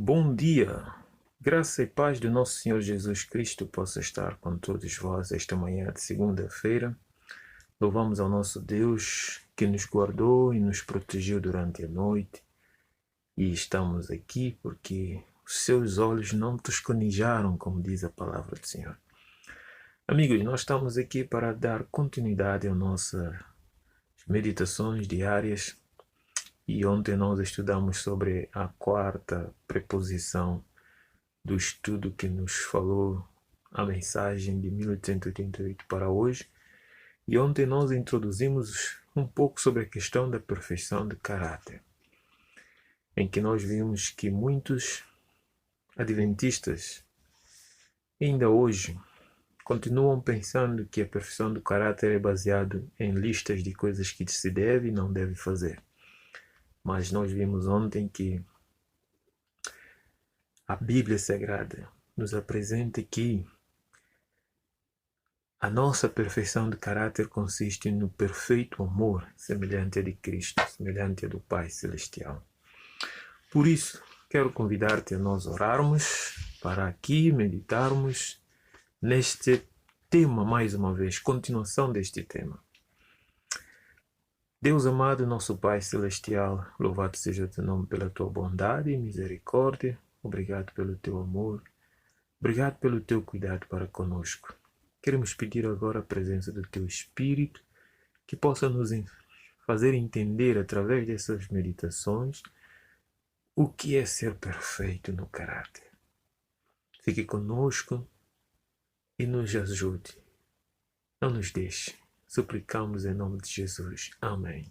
Bom dia, graça e paz do nosso Senhor Jesus Cristo possa estar com todos vós esta manhã de segunda-feira. Louvamos ao nosso Deus que nos guardou e nos protegeu durante a noite. E estamos aqui porque os seus olhos não tosconejaram, como diz a palavra do Senhor. Amigos, nós estamos aqui para dar continuidade às nossas meditações diárias. E ontem nós estudamos sobre a quarta preposição do estudo que nos falou a mensagem de 1888 para hoje. E ontem nós introduzimos um pouco sobre a questão da perfeição de caráter, em que nós vimos que muitos adventistas ainda hoje continuam pensando que a perfeição do caráter é baseada em listas de coisas que se deve e não deve fazer. Mas nós vimos ontem que a Bíblia Sagrada nos apresenta que a nossa perfeição de caráter consiste no perfeito amor semelhante a de Cristo, semelhante a do Pai Celestial. Por isso, quero convidar-te a nós orarmos para aqui meditarmos neste tema mais uma vez, continuação deste tema. Deus amado, nosso Pai Celestial, louvado seja o teu nome pela tua bondade e misericórdia. Obrigado pelo teu amor. Obrigado pelo teu cuidado para conosco. Queremos pedir agora a presença do teu Espírito, que possa nos fazer entender através dessas meditações o que é ser perfeito no caráter. Fique conosco e nos ajude. Não nos deixe. Suplicamos em nome de Jesus. Amém.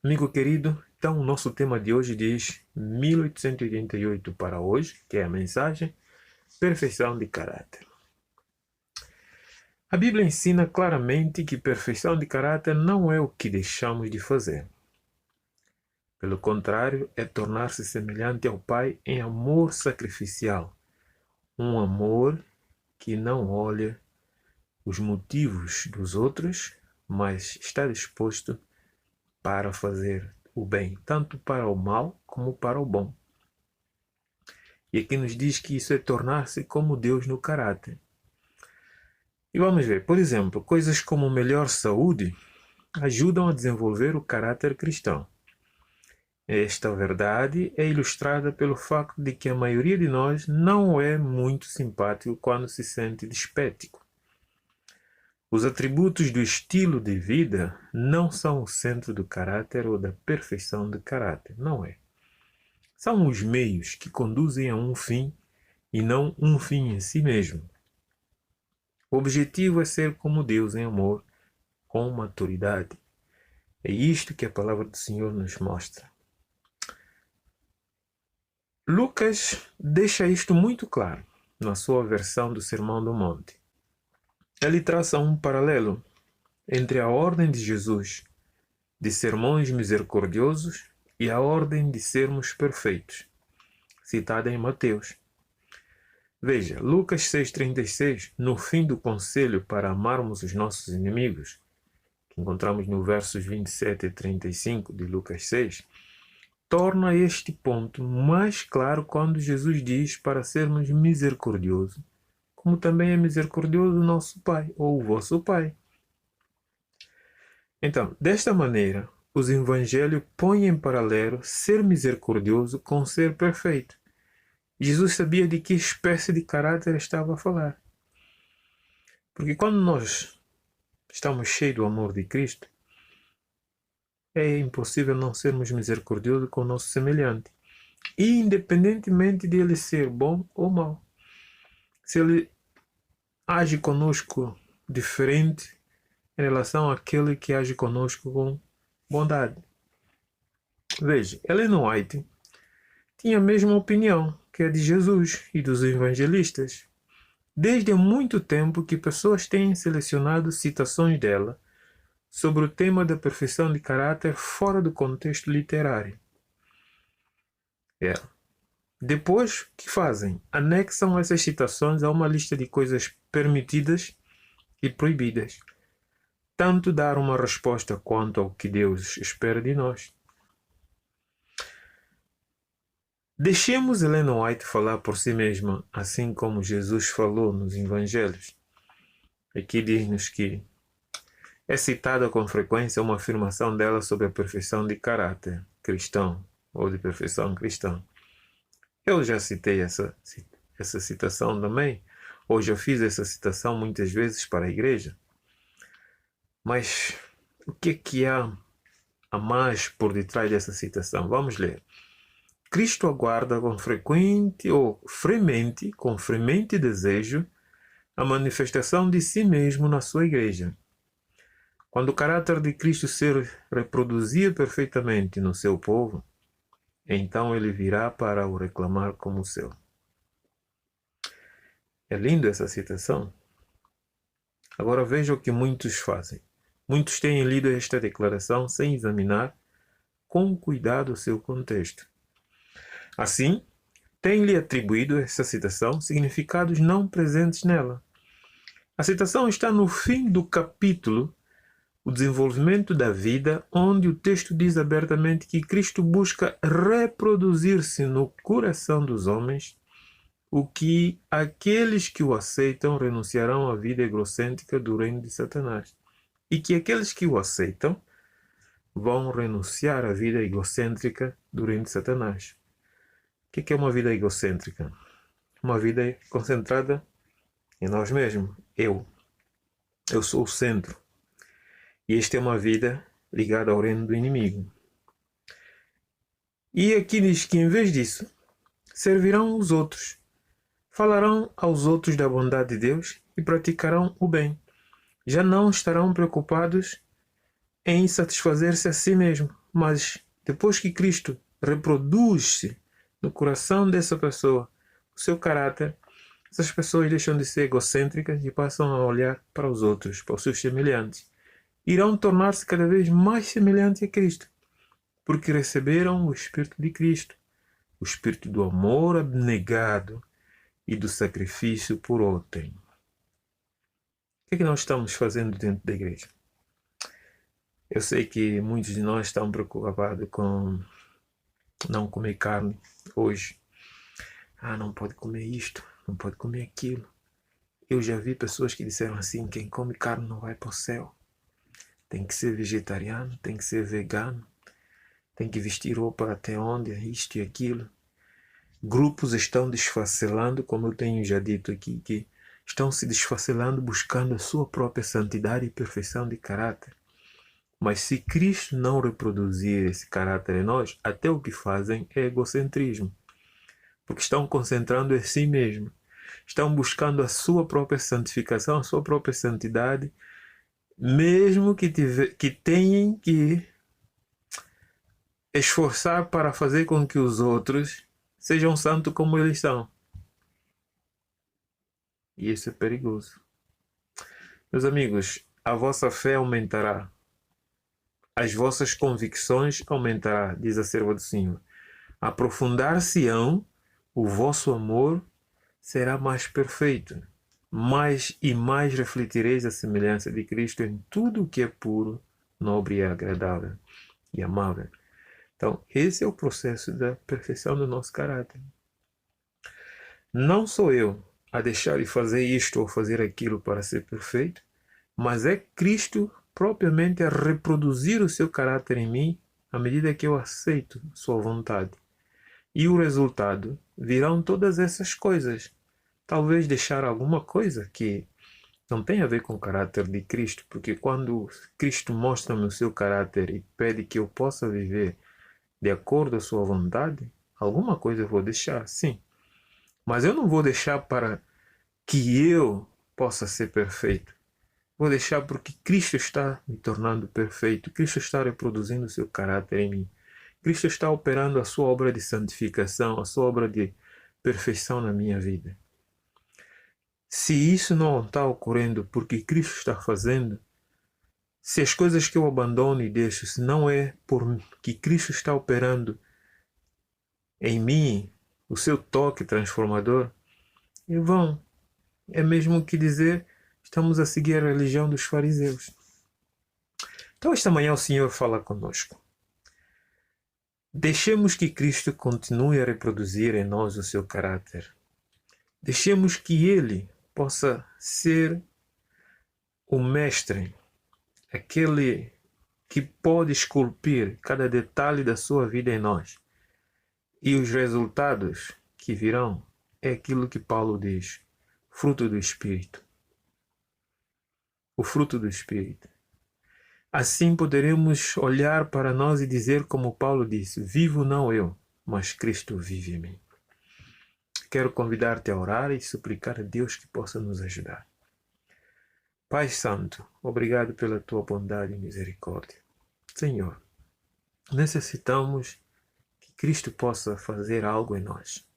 Amigo querido, então o nosso tema de hoje diz 1888 para hoje, que é a mensagem Perfeição de Caráter. A Bíblia ensina claramente que perfeição de caráter não é o que deixamos de fazer. Pelo contrário, é tornar-se semelhante ao Pai em amor sacrificial. Um amor que não olha os motivos dos outros, mas está disposto para fazer o bem, tanto para o mal como para o bom. E aqui nos diz que isso é tornar-se como Deus no caráter. E vamos ver, por exemplo, coisas como melhor saúde ajudam a desenvolver o caráter cristão. Esta verdade é ilustrada pelo facto de que a maioria de nós não é muito simpático quando se sente dispético. Os atributos do estilo de vida não são o centro do caráter ou da perfeição do caráter, não é. São os meios que conduzem a um fim e não um fim em si mesmo. O objetivo é ser como Deus em amor, com maturidade. É isto que a palavra do Senhor nos mostra. Lucas deixa isto muito claro na sua versão do Sermão do Monte. Ele traça um paralelo entre a ordem de Jesus de sermões misericordiosos e a ordem de sermos perfeitos, citada em Mateus. Veja, Lucas 6,36, no fim do conselho para amarmos os nossos inimigos, que encontramos no versos 27 e 35 de Lucas 6, torna este ponto mais claro quando Jesus diz para sermos misericordiosos, como também é misericordioso o nosso Pai, ou o vosso Pai. Então, desta maneira, os evangelhos põem em paralelo ser misericordioso com ser perfeito. Jesus sabia de que espécie de caráter estava a falar. Porque quando nós estamos cheios do amor de Cristo, é impossível não sermos misericordiosos com o nosso semelhante, independentemente de ele ser bom ou mau. Se ele age conosco diferente em relação àquele que age conosco com bondade. Veja, Ellen White tinha a mesma opinião que a de Jesus e dos evangelistas. Desde há muito tempo que pessoas têm selecionado citações dela sobre o tema da perfeição de caráter fora do contexto literário. Depois, o que fazem? Anexam essas citações a uma lista de coisas permitidas e proibidas. Tanto dar uma resposta quanto ao que Deus espera de nós. Deixemos Ellen White falar por si mesma, assim como Jesus falou nos Evangelhos. Aqui diz-nos que é citada com frequência uma afirmação dela sobre a perfeição de caráter cristão, ou de perfeição cristã. Eu já citei essa citação também, ou já fiz essa citação muitas vezes para a igreja. Mas o que há a mais por detrás dessa citação? Vamos ler. Cristo aguarda com fremente desejo, a manifestação de si mesmo na sua igreja. Quando o caráter de Cristo se reproduzir perfeitamente no seu povo, então ele virá para o reclamar como seu. É lindo essa citação. Agora veja o que muitos fazem. Muitos têm lido esta declaração sem examinar com cuidado o seu contexto. Assim, têm-lhe atribuído essa citação significados não presentes nela. A citação está no fim do capítulo O Desenvolvimento da Vida, onde o texto diz abertamente que Cristo busca reproduzir-se no coração dos homens, o que aqueles que o aceitam renunciarão à vida egocêntrica do reino de Satanás, e que aqueles que o aceitam vão renunciar à vida egocêntrica do reino de Satanás. O que é uma vida egocêntrica? Uma vida concentrada em nós mesmos. Eu sou o centro. E esta é uma vida ligada ao reino do inimigo. E aqui diz que, em vez disso, servirão os outros, falarão aos outros da bondade de Deus e praticarão o bem. Já não estarão preocupados em satisfazer-se a si mesmo, mas depois que Cristo reproduz-se no coração dessa pessoa, o seu caráter, essas pessoas deixam de ser egocêntricas e passam a olhar para os outros, para os seus semelhantes. Irão tornar-se cada vez mais semelhantes a Cristo, porque receberam o Espírito de Cristo, o Espírito do amor abnegado e do sacrifício por outrem. O que nós estamos fazendo dentro da igreja? Eu sei que muitos de nós estão preocupados com não comer carne hoje. Não pode comer isto, não pode comer aquilo. Eu já vi pessoas que disseram assim, quem come carne não vai para o céu. Tem que ser vegetariano, tem que ser vegano, tem que vestir roupa até onde, isto e aquilo. Grupos estão desfacelando, como eu tenho já dito aqui, que estão se desfacelando buscando a sua própria santidade e perfeição de caráter. Mas se Cristo não reproduzir esse caráter em nós, até o que fazem é egocentrismo. Porque estão concentrando em si mesmo. Estão buscando a sua própria santificação, a sua própria santidade, mesmo que tenham que esforçar para fazer com que os outros sejam santos como eles são. E isso é perigoso. Meus amigos, a vossa fé aumentará. As vossas convicções aumentará, diz a serva do Senhor. Aprofundar-se-ão, o vosso amor será mais perfeito. Mais e mais refletireis a semelhança de Cristo em tudo o que é puro, nobre e agradável e amável. Então, esse é o processo da perfeição do nosso caráter. Não sou eu a deixar de fazer isto ou fazer aquilo para ser perfeito, mas é Cristo propriamente a reproduzir o seu caráter em mim à medida que eu aceito sua vontade. E o resultado virão todas essas coisas. Talvez deixar alguma coisa que não tem a ver com o caráter de Cristo, porque quando Cristo mostra-me o seu caráter e pede que eu possa viver de acordo com a sua vontade, alguma coisa eu vou deixar, sim. Mas eu não vou deixar para que eu possa ser perfeito. Vou deixar porque Cristo está me tornando perfeito. Cristo está reproduzindo o seu caráter em mim. Cristo está operando a sua obra de santificação, a sua obra de perfeição na minha vida. Se isso não está ocorrendo porque Cristo está fazendo, se as coisas que eu abandono e deixo, se não é porque Cristo está operando em mim o seu toque transformador, é vão. É mesmo que dizer, estamos a seguir a religião dos fariseus. Então esta manhã o Senhor fala conosco. Deixemos que Cristo continue a reproduzir em nós o seu caráter. Deixemos que Ele possa ser o mestre, aquele que pode esculpir cada detalhe da sua vida em nós. E os resultados que virão é aquilo que Paulo diz, fruto do Espírito. O fruto do Espírito. Assim poderemos olhar para nós e dizer como Paulo disse, vivo não eu, mas Cristo vive em mim. Quero convidar-te a orar e suplicar a Deus que possa nos ajudar. Pai Santo, obrigado pela tua bondade e misericórdia. Senhor, necessitamos que Cristo possa fazer algo em nós.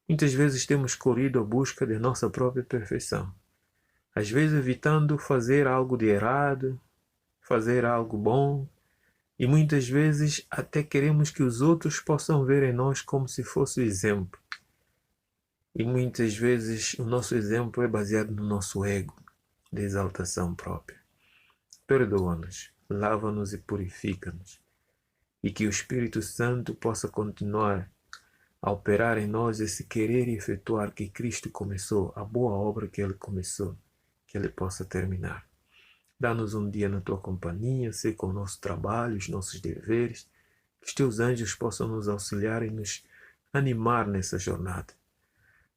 Muitas vezes temos corrido à busca de nossa própria perfeição. Às vezes evitando fazer algo de errado, fazer algo bom, e muitas vezes até queremos que os outros possam ver em nós como se fosse o exemplo. E muitas vezes o nosso exemplo é baseado no nosso ego, de exaltação própria. Perdoa-nos, lava-nos e purifica-nos, e que o Espírito Santo possa continuar a operar em nós esse querer e efetuar que Cristo começou, a boa obra que Ele começou, que Ele possa terminar. Dá-nos um dia na Tua companhia, sei com o nosso trabalho, os nossos deveres, que os Teus anjos possam nos auxiliar e nos animar nessa jornada.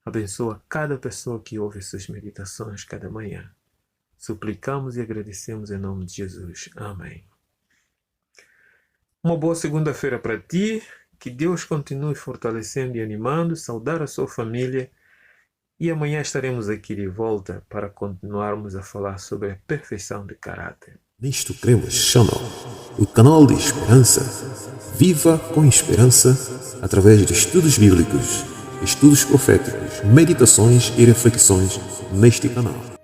Abençoa cada pessoa que ouve essas meditações cada manhã. Suplicamos e agradecemos em nome de Jesus. Amém. Uma boa segunda-feira para ti. Que Deus continue fortalecendo e animando, saudar a sua família. E amanhã estaremos aqui de volta para continuarmos a falar sobre a perfeição de caráter. Nisto Cremos Channel, o canal de esperança. Viva com esperança através de estudos bíblicos, estudos proféticos, meditações e reflexões neste canal.